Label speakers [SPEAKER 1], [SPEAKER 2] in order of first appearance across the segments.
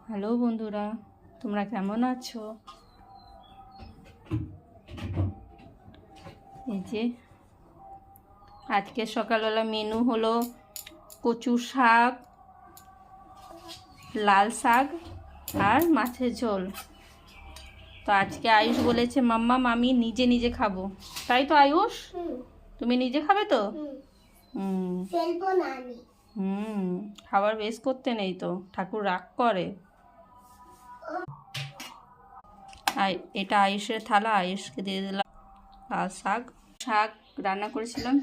[SPEAKER 1] Hello বন্ধুরা, তোমরা কেমন আছো? এই যে আজকে সকালবেলা মেনু হলো কচু শাক, লাল শাক আর মাছের ঝোল। তো আজকে আয়ুষ বলেছে মাম্মা আমি নিজে নিজে খাবো, তাই তো আয়ুষ? তুমি নিজে খাবে তো? খাবার বেশ করতে নেই তো, ঠাকুর রাগ করে। এটা আয়ুষের থালা, আয়ুষকে দিয়ে দিলাম লাল শাক। শাক রান্না করেছিলাম।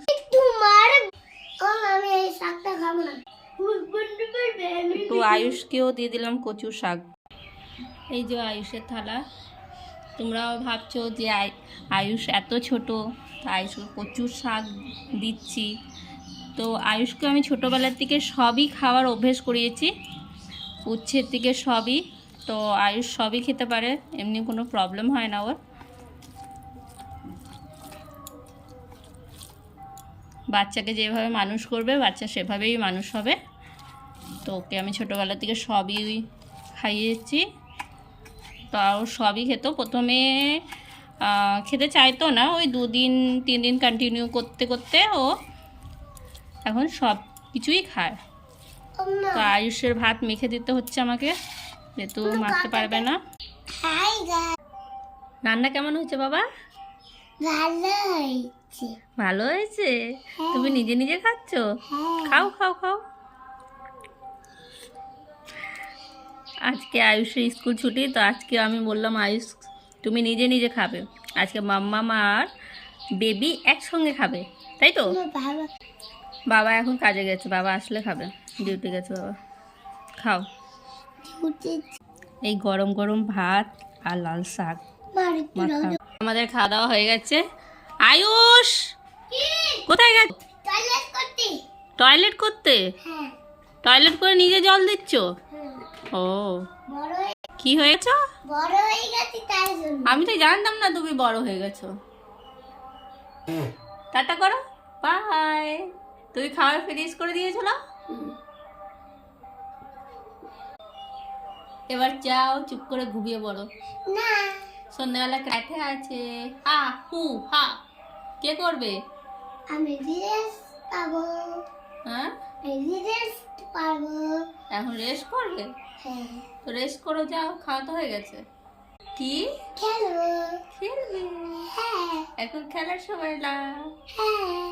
[SPEAKER 1] একটু আয়ুষকেও দিয়ে দিলাম কচু শাক। এই যে আয়ুষের থালা। তোমরাও ভাবছো যে আয়ুষ এত ছোট, আয়ুষ কচু শাক দিচ্ছি। তো আয়ুষকে আমি ছোটোবেলার থেকে সবই খাওয়ার অভ্যেস করিয়েছি, উচ্ছের থেকে সবই। তো আয়ুষ সবই খেতে পারে, এমনি কোনো প্রবলেম হয় না ওর। বাচ্চাকে যেভাবে মানুষ করবে বাচ্চা সেভাবেই মানুষ হবে। তো ওকে আমি ছোটোবেলা থেকে সবই খাইয়েছি। তো আর সবই খেত। প্রথমে খেতে চাইতো না, ওই 2-3 দিন কন্টিনিউ করতে করতে ও এখন সব কিছুই খায়। তো আয়ুষের ভাত মেখে দিতে হচ্ছে আমাকে, যেহেতু মাখতে পারবে না। রান্না কেমন হয়েছে বাবা? ভালো হয়েছে। তুমি নিজে নিজে খাচ্ছ? খাও খাও খাও। আজকে আয়ুষের স্কুল ছুটি, তো আজকে আমি বললাম আয়ুষ তুমি নিজে নিজে খাবে। আজকে মাম্মা আর বেবি একসঙ্গে খাবে, তাই তো? বাবা এখন কাজে গেছে, বাবা আসলে খাবে, ডিউটি গেছে বাবা। খাও। এই গরম গরম ভাত আর লাল শাক। আমাদের খাওয়া দাওয়া হয়ে গেছে। আয়ুষ কোথায় গেছে? টয়লেট করতে? টয়লেট করে নিজে জল দিচ্ছ? ও কি হয়েছ? আমি তো জানতাম না তুমি বড় হয়ে গেছো। টাটা করো, বাই। তুমি খাবার ফিনিশ করে দিয়েছো না? এবার যাও চুপ করে ঘুমিয়ে পড়ো। না, সন্ধ্যাবেলা ক্যাফে আছে। হা হু হা কে করবে? আমি রেস্ট পাবো। হ্যাঁ, রেস্ট পাবো। এখন রেস্ট করবে? হ্যাঁ। তো রেস্ট করো, যাও, খাওয়া তো হয়ে গেছে। কি খেলবো? খেলবে? হ্যাঁ। এখন খেলার সময় না। হ্যাঁ।